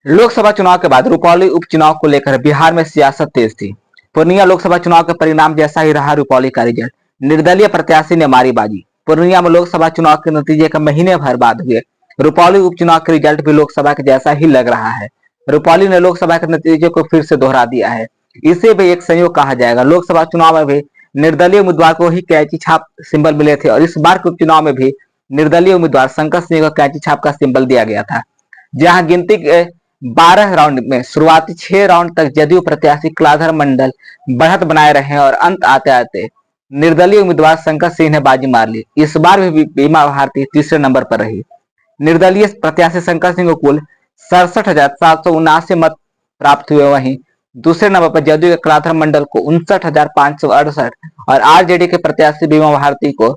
लोकसभा चुनाव के बाद रुपौली उपचुनाव को लेकर बिहार में सियासत तेज थी। पूर्णिया लोकसभा चुनाव के परिणाम जैसा ही रहा रुपौली का रिजल्ट। निर्दलीय प्रत्याशी ने मारी बाजी। पूर्णिया में लोकसभा चुनाव के नतीजे का महीने भर बाद हुए रुपौली उपचुनाव के रिजल्ट भी लोकसभा के जैसा ही लग रहा है। रुपौली ने लोकसभा के नतीजे को फिर से दोहरा दिया है। इसे भी एक संयोग कहा जाएगा। लोकसभा चुनाव में भी निर्दलीय उम्मीदवार को ही कैंची छाप सिंबल मिले थे और इस बार के उपचुनाव में भी निर्दलीय उम्मीदवार शंकर सिंह को कैंची छाप का सिंबल दिया गया था। जहां गिनती के 12 राउंड में शुरुआती 6 राउंड तक जदयू प्रत्याशी कलाधर मंडल बढ़त बनाए रहे और अंत आते आते निर्दलीय उम्मीदवार शंकर सिंह ने बाजी मार ली। इस बार भी बीमा भारती तीसरे नंबर पर रही। निर्दलीय प्रत्याशी शंकर सिंह को कुल 67,779 मत प्राप्त हुए। वहीं दूसरे नंबर पर जदयू के कलाधर मंडल को 59,568 और आरजेडी के प्रत्याशी बीमा भारती को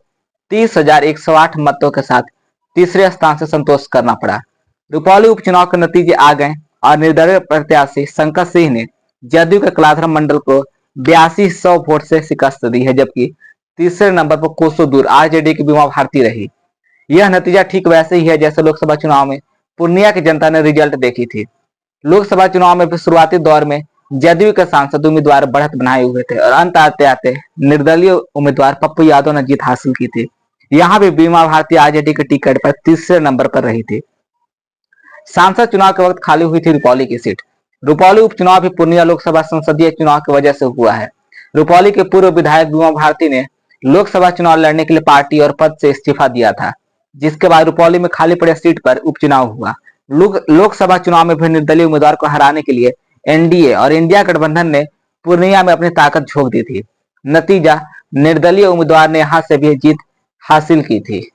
30,108 मतों के साथ तीसरे स्थान से संतोष करना पड़ा। रुपौली उपचुनाव के नतीजे आ गए और निर्दलीय प्रत्याशी शंकर सिंह ने जदयू के कलाधर मंडल को 8200 वोट से शिकस्त दी है, जबकि तीसरे नंबर पर कोसों दूर आरजेडी की बीमा भारती रही। यह नतीजा ठीक वैसे ही है जैसे लोकसभा चुनाव में पूर्णिया की जनता ने रिजल्ट देखी थी। लोकसभा चुनाव में भी शुरुआती दौर में जदयू के सांसद उम्मीदवार बढ़त बनाए हुए थे और अंत आते आते निर्दलीय उम्मीदवार पप्पू यादव ने जीत हासिल की थी। यहाँ भी बीमा भारती आरजेडी के टिकट पर तीसरे नंबर पर रही थी। सांसद चुनाव के वक्त खाली हुई थी रुपौली की सीट। रुपौली उपचुनाव भी पूर्णिया लोकसभा संसदीय चुनाव की वजह से हुआ है। रुपौली के पूर्व विधायक बीमा भारती ने लोकसभा चुनाव लड़ने के लिए पार्टी और पद से इस्तीफा दिया था, जिसके बाद रुपौली में खाली पड़े सीट पर उपचुनाव हुआ। लोकसभा चुनाव में भी निर्दलीय उम्मीदवार को हराने के लिए एनडीए और इंडिया गठबंधन ने पूर्णिया में अपनी ताकत झोंक दी थी। नतीजा निर्दलीय उम्मीदवार ने यहां से भी जीत हासिल की थी।